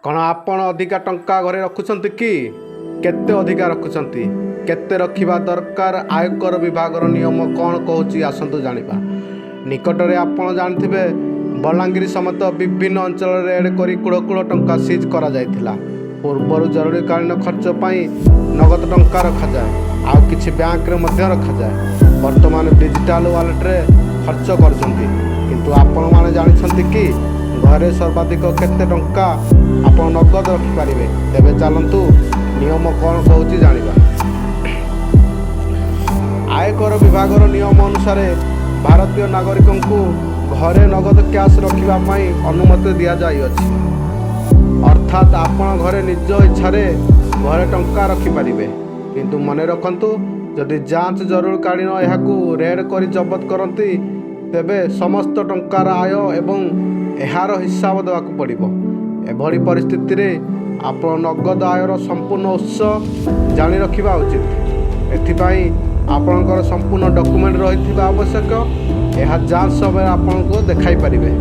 କ'ଣ ଆପଣ ଅଧିକା ଟଙ୍କା ଘରେ ରଖୁଛନ୍ତି କି? କେତେ ଅଧିକା ରଖୁଛନ୍ତି? କେତେ ରଖିବା ଦରକାର? ଆୟକର ବିଭାଗର ନିୟମ କ'ଣ କହୁଛି ଆସନ୍ତୁ ଜାଣିବା। ନିକଟରେ ଆପଣ ଜାଣିଥିବେ ବଲାଙ୍ଗୀର ସମେତ ବିଭିନ୍ନ ଅଞ୍ଚଳରେ ରେଡ୍ କରି କୋଡ଼ କୋଡ଼ ଟଙ୍କା ସିଜ୍ କରାଯାଇଥିଲା। ପୂର୍ବରୁ ଜରୁରୀକାଳୀନ ଖର୍ଚ୍ଚ ପାଇଁ ନଗଦ ଟଙ୍କା ରଖାଯାଏ, ଆଉ କିଛି ବ୍ୟାଙ୍କରେ ମଧ୍ୟ ରଖାଯାଏ। ବର୍ତ୍ତମାନ ଡିଜିଟାଲ ୱାଲେଟରେ ଖର୍ଚ୍ଚ କରୁଛନ୍ତି। କିନ୍ତୁ ଆପଣମାନେ ଜାଣିଛନ୍ତି କି ଘରେ ସର୍ବାଧିକ କେତେ ଟଙ୍କା ଆପଣ ନଗଦ ରଖିପାରିବେ? ତେବେ ଚାଲନ୍ତୁ ନିୟମ କ'ଣ କହୁଛି ଜାଣିବା। ଆୟକର ବିଭାଗର ନିୟମ ଅନୁସାରେ ଭାରତୀୟ ନାଗରିକଙ୍କୁ ଘରେ ନଗଦ କ୍ୟାସ୍ ରଖିବା ପାଇଁ ଅନୁମତି ଦିଆଯାଇଅଛି। ଅର୍ଥାତ୍ ଆପଣ ଘରେ ନିଜ ଇଚ୍ଛାରେ ଘରେ ଟଙ୍କା ରଖିପାରିବେ। କିନ୍ତୁ ମନେ ରଖନ୍ତୁ, ଯଦି ଯାଞ୍ଚ ଜରୁରୀକାଳୀନ ଏହାକୁ ରେଡ୍ କରି ଜବତ କରନ୍ତି, ତେବେ ସମସ୍ତ ଟଙ୍କାର ଆୟ ଏବଂ ଏହାର ହିସାବ ଦେବାକୁ ପଡ଼ିବ। ଏଭଳି ପରିସ୍ଥିତିରେ ଆପଣ ନଗଦ ଆୟର ସମ୍ପୂର୍ଣ୍ଣ ଉତ୍ସ ଜାଣି ରଖିବା ଉଚିତ। ଏଥିପାଇଁ ଆପଣଙ୍କର ସମ୍ପୂର୍ଣ୍ଣ ଡକୁମେଣ୍ଟ ରହିଥିବା ଆବଶ୍ୟକ। ଏହା ଯାଞ୍ଚ ସମୟରେ ଆପଣଙ୍କୁ ଦେଖାଇ ପାରିବେ।